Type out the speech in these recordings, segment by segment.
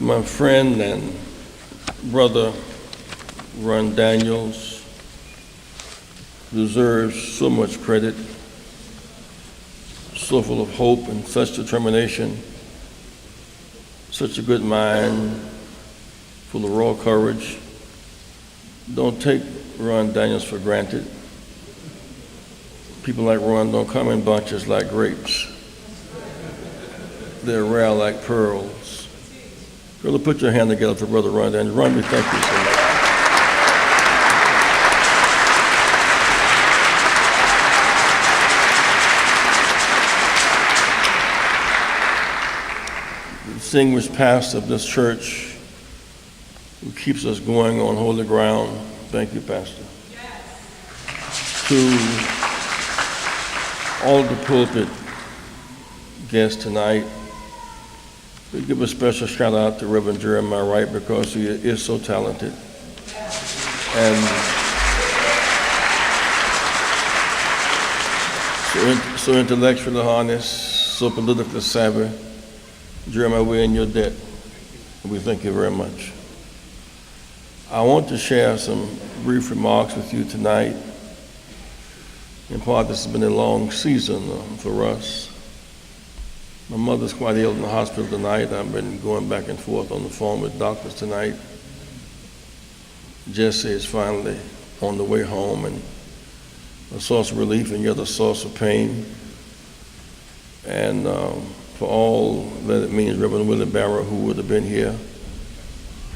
My friend and brother Ron Daniels deserves so much credit, so full of hope and such determination, such a good mind, full of raw courage. Don't take Ron Daniels for granted. People like Ron don't come in bunches like grapes. They're rare like pearls. Brother, put your hand together for Brother Ron Daniels. Ron, we thank you so much. The distinguished pastor of this church who keeps us going on holy ground. Thank you, Pastor. Yes. To all the pulpit guests tonight, we give a special shout out to Reverend Jeremiah Wright because he is so talented and so intellectually honest, so politically savvy. Jeremiah, we're in your debt. We thank you very much. I want to share some brief remarks with you tonight. In part, this has been a long season for us. My mother's quite ill in the hospital tonight. I've been going back and forth on the phone with doctors tonight. Jesse is finally on the way home and a source of relief and yet a source of pain. And for all that it means, Reverend Willie Barrow, who would have been here,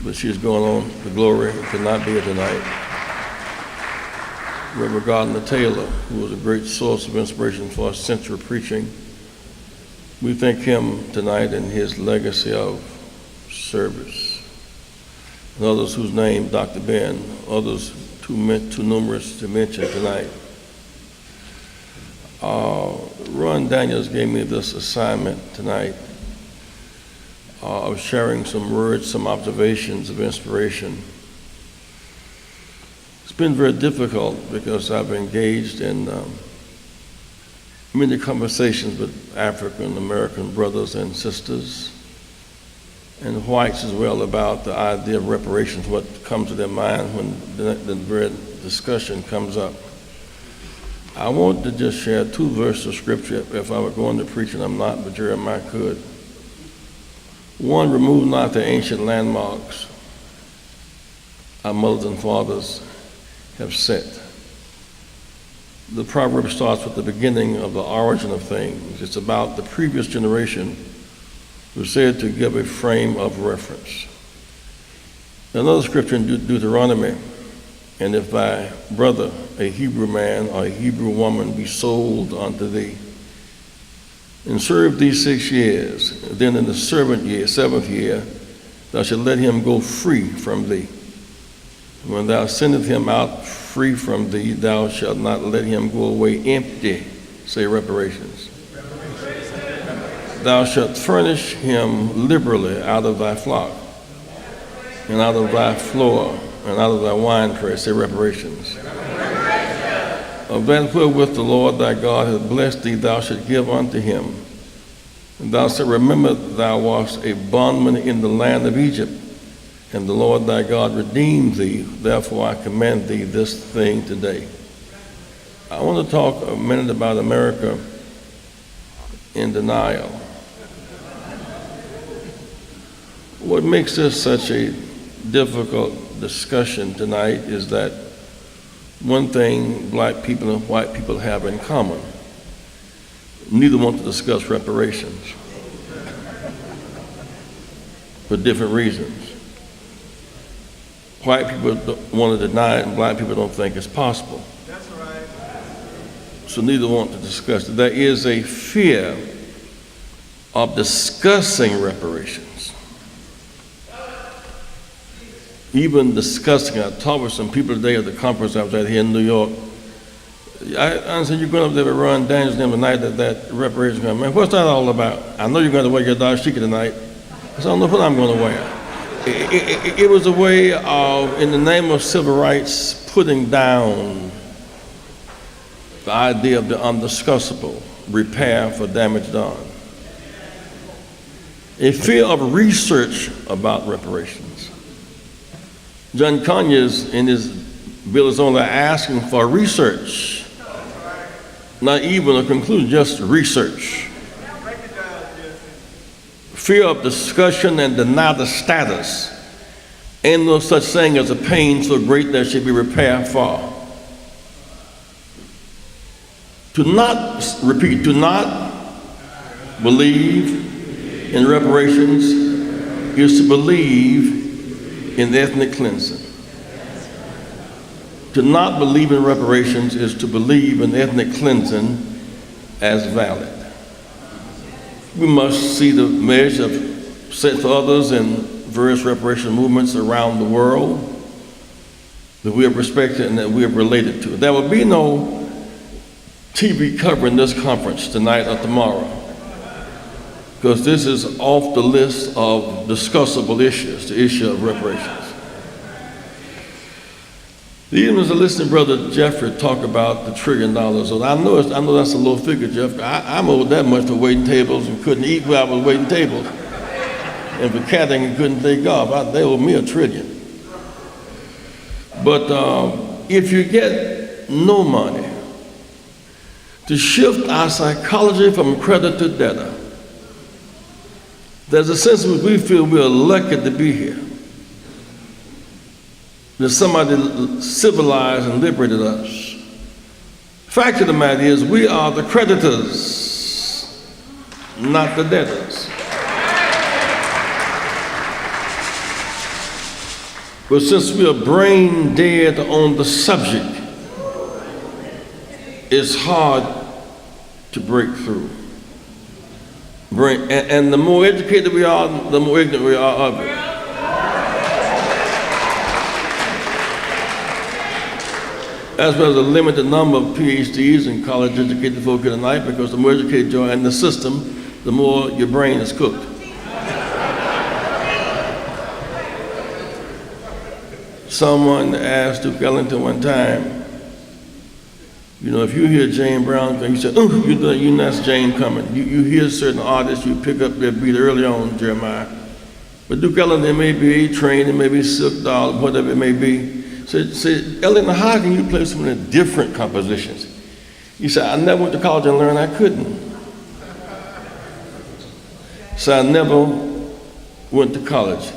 but she's going on to glory and could not be here tonight. Reverend Gardner Taylor, who was a great source of inspiration for central preaching. We thank him tonight in his legacy of service. And others whose name, Dr. Ben, others too numerous to mention tonight. Ron Daniels gave me this assignment tonight of sharing some words, some observations of inspiration. It's been very difficult because I've engaged in many conversations with African American brothers and sisters and whites as well about the idea of reparations, what comes to their mind when the very discussion comes up. I want to just share two verses of scripture if I were going to preach, and I'm not, but Jeremiah could. One, remove not the ancient landmarks our mothers and fathers have set. The proverb starts with the beginning of the origin of things. It's about the previous generation who said to give a frame of reference. Another scripture in Deuteronomy, and if thy brother, a Hebrew man or a Hebrew woman, be sold unto thee, and serve thee 6 years, then in the seventh year, thou shalt let him go free from thee. When thou sendest him out free from thee, thou shalt not let him go away empty. Say reparations. Thou shalt furnish him liberally out of thy flock, and out of thy floor, and out of thy winepress. Say reparations. Of that wherewith the Lord thy God hath blessed thee, thou shalt give unto him. And thou shalt remember thou wast a bondman in the land of Egypt, and the Lord thy God redeemed thee. Therefore I command thee this thing today. I want to talk a minute about America in denial. What makes this such a difficult discussion tonight is that one thing black people and white people have in common: neither want to discuss reparations for different reasons. White people want to deny it, and black people don't think it's possible. That's right. So neither want to discuss it. There is a fear of discussing reparations. Even discussing it. I talked with some people today at the conference I was at here in New York. I understand you're going up there with Ron Daniels the night that reparations come. Man, what's that all about? I know you're going to wear your dashiki tonight. I said, I don't know what I'm going to wear. It was a way of, in the name of civil rights, putting down the idea of the undiscussable, repair for damage done. a fear of research about reparations. John Conyers, in his bill, is only asking for research, not even a conclusion, just research. Fear of discussion and deny the status. Ain't no such thing as a pain so great that should be repaired for. To not, repeat, to not believe in reparations is to believe in ethnic cleansing. To not believe in reparations is to believe in ethnic cleansing as valid. We must see the measure set for others in various reparation movements around the world that we have respected and that we have related to. There will be no TV covering this conference tonight or tomorrow, because this is off the list of discussable issues, the issue of reparations. Even as a listening brother Jeffrey talked about the $1 trillion, and I know that's a low figure, Jeff. I'm owed that much for waiting tables and couldn't eat while I was waiting tables, and for catting and couldn't take off. They owe me $1 trillion. But if you get no money, to shift our psychology from creditor to debtor, there's a sense in which we feel we're lucky to be here. That somebody civilized and liberated us. Fact of the matter is, we are the creditors, not the debtors. But since we are brain dead on the subject, it's hard to break through. And the more educated we are, the more ignorant we are of it. As well as a limited number of PhDs and college-educated folk here tonight, because the more educated you are in the system, the more your brain is cooked. Someone asked Duke Ellington one time, you know, if you hear Jane Brown, you say, oh, you know that's Jane coming. You hear certain artists, you pick up their beat early on, Jeremiah. But Duke Ellington may be A-Train, it may be Silk Doll, whatever it may be. Say, Ellington, how can you play so many different compositions? He said, I never went to college and learned I couldn't. So I never went to college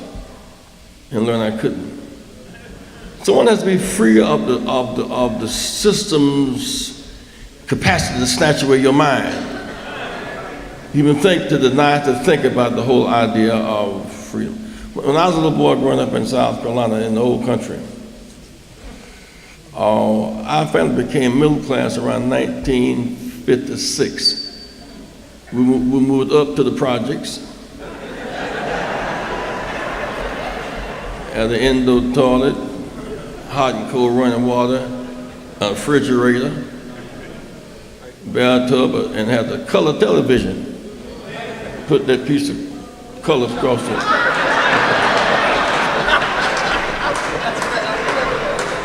and learned I couldn't. So one has to be free of the system's capacity to snatch away your mind. Even deny to think about the whole idea of freedom. When I was a little boy growing up in South Carolina in the old country, our family became middle class around 1956. We moved up to the projects. Had an indoor toilet, hot and cold running water, a refrigerator, bathtub, and had a color television. Put that piece of color across it.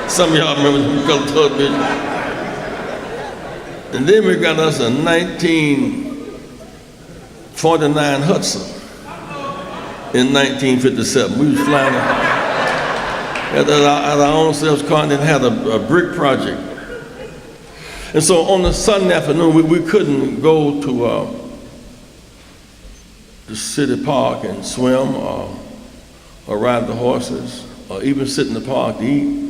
Some of y'all remember the color television. And then we got us a 1949 Hudson in 1957. We was flying at our own selves car and then had a brick project. And so on a Sunday afternoon, we couldn't go to the city park and swim or ride the horses or even sit in the park to eat.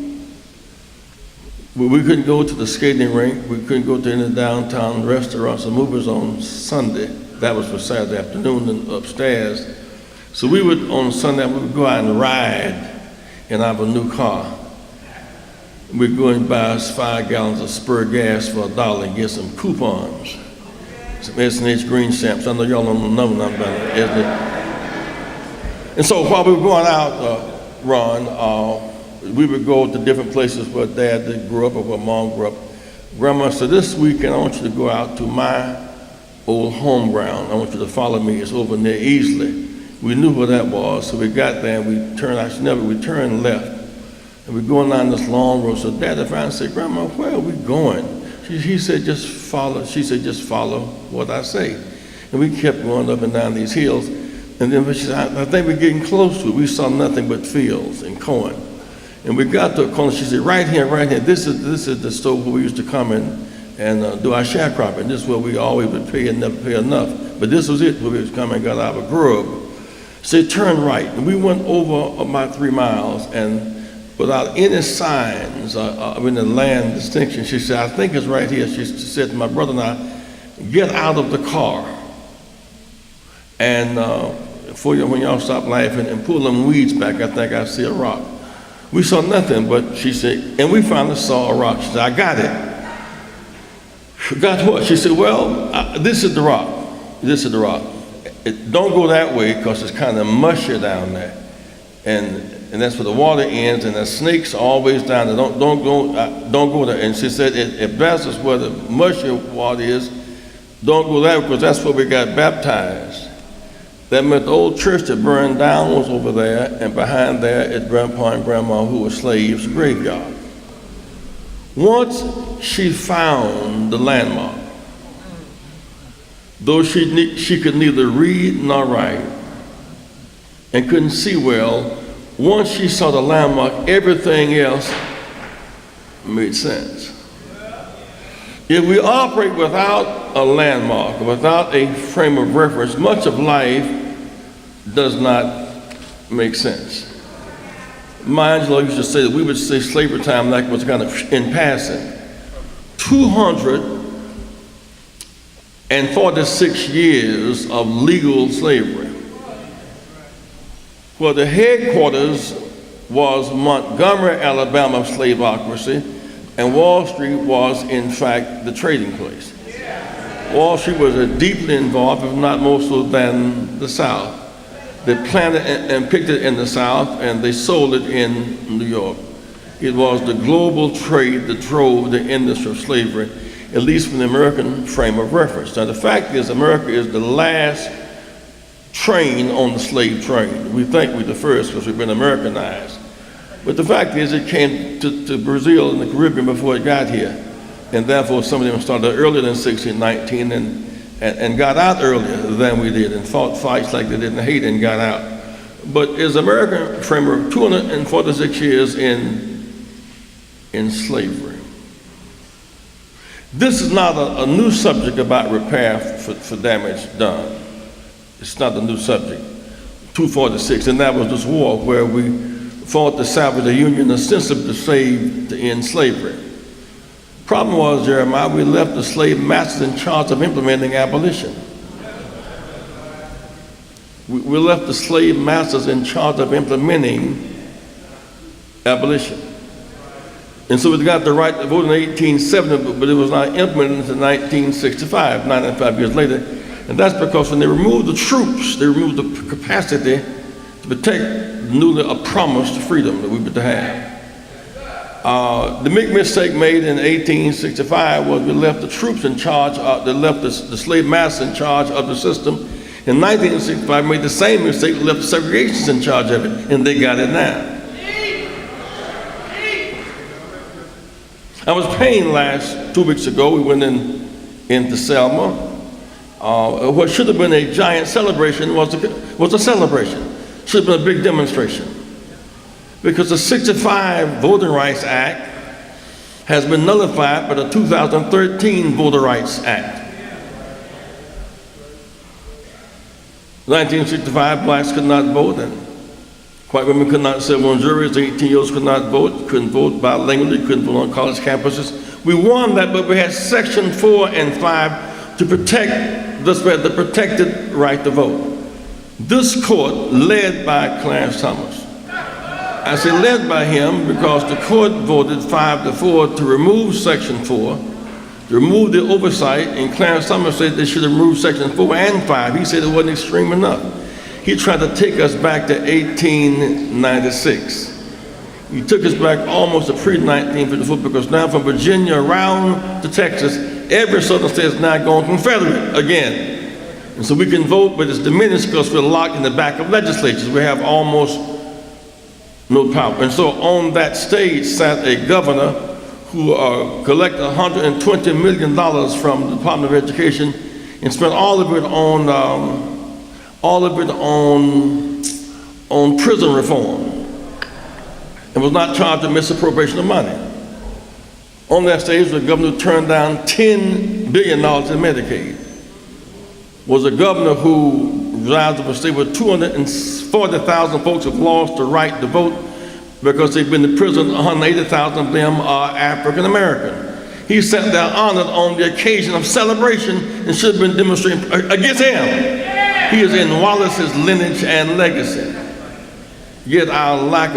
We couldn't go to the skating rink. We couldn't go to any downtown restaurants or movies on Sunday. That was for Saturday afternoon and upstairs. So we would, on Sunday, we would go out and ride in our new car. We'd go and buy us 5 gallons of spur gas for $1 and get some coupons, some S&H green stamps. I know y'all don't know nothing about it. And so while we were going out, Ron, we would go to different places where Dad grew up or where Mom grew up. Grandma said, this weekend I want you to go out to my old home ground. I want you to follow me. It's over near Easley. We knew where that was, so we got there and we turned left. And we're going down this long road. So Dad finally said, Grandma, where are we going? She said, just follow what I say. And we kept going up and down these hills. And then she said, I think we're getting close to it. We saw nothing but fields and corn. And we got to a corner. She said, right here, this is the store where we used to come and do our sharecropping. This is where we always would pay and never pay enough. But this was it, where we was coming and got our grub. She said, turn right. And we went over about 3 miles, and without any signs of any land distinction, she said, I think it's right here. She said to my brother and I, get out of the car. And when y'all stop laughing and pull them weeds back, I think I see a rock. We saw nothing, but she said, and we finally saw a rock. She said, I got it. Got what? She said, well, this is the rock. This is the rock. Don't go that way because it's kind of mushy down there. And that's where the water ends, and the snakes are always down there. Don't go there. And she said, if that's where the mushy water is, don't go there because that's where we got baptized. That meant the old church that burned down was over there, and behind there is Grandpa and Grandma who were slaves' graveyard. Once she found the landmark, though she could neither read nor write and couldn't see well, once she saw the landmark, everything else made sense. If we operate without a landmark, without a frame of reference, much of life does not make sense. Maya Angelou used to say that we would say slavery time like it was kind of in passing. 246 years of legal slavery. Well, the headquarters was Montgomery, Alabama slaveocracy, and Wall Street was, in fact, the trading place. Wall Street was deeply involved, if not more so than the South. They planted and picked it in the South, and they sold it in New York. It was the global trade that drove the industry of slavery, at least from the American frame of reference. Now, the fact is, America is the last train on the slave train. We think we're the first because we've been Americanized. But the fact is, it came to Brazil and the Caribbean before it got here. And therefore, some of them started earlier than 1619 and got out earlier than we did and fought fights like they did in Haiti and got out. But is American framework 246 years in slavery. This is not a new subject about repair for damage done. It's not a new subject. 246, and that was this war where we fought to salvage the Union, ostensibly to end slavery. Problem was, Jeremiah, we left the slave masters in charge of implementing abolition. We left the slave masters in charge of implementing abolition. And so we got the right to vote in 1870, but it was not implemented until 1965, 95 years later. And that's because when they removed the troops, they removed the capacity to protect the newly promised freedom that we were to have. The big mistake made in 1865 was we left the troops in charge, they left the slave masters in charge of the system. In 1965, made the same mistake, left the segregationists in charge of it, and they got it now. I was paying 2 weeks ago, we went into Selma. What should have been a giant celebration was a celebration. Should have been a big demonstration. Because the 65 Voting Rights Act has been nullified by the 2013 Voting Rights Act. 1965, blacks could not vote, and white women could not serve on juries, 18-year-olds could not vote, couldn't vote bilingually, couldn't vote on college campuses. We won that, but we had Section 4 and 5 to protect the protected right to vote. This court, led by Clarence Thomas, I say led by him because the court voted 5-4 to remove Section 4, to remove the oversight, and Clarence Thomas said they should have removed Section 4 and 5. He said it wasn't extreme enough. He tried to take us back to 1896. He took us back almost to pre-1954 because now from Virginia around to Texas, every southern state is now going Confederate again. And so we can vote, but it's diminished because we're locked in the back of legislatures. We have almost no power. And so on that stage sat a governor who collected $120 million from the Department of Education and spent all of it all of it on prison reform, and was not charged with misappropriation of money. On that stage, the governor who turned down $10 billion in Medicaid was a governor who resides in a state where 240,000 folks have lost the right to vote because they've been in prison. 180,000 of them are African American. He sat there honored on the occasion of celebration and should have been demonstrating against him. He is in Wallace's lineage and legacy. Yet our lack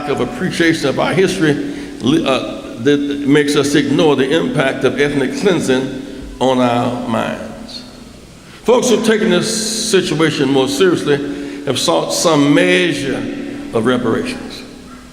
of appreciation of our history that makes us ignore the impact of ethnic cleansing on our minds. Folks who have taken this situation more seriously have sought some measure of reparations.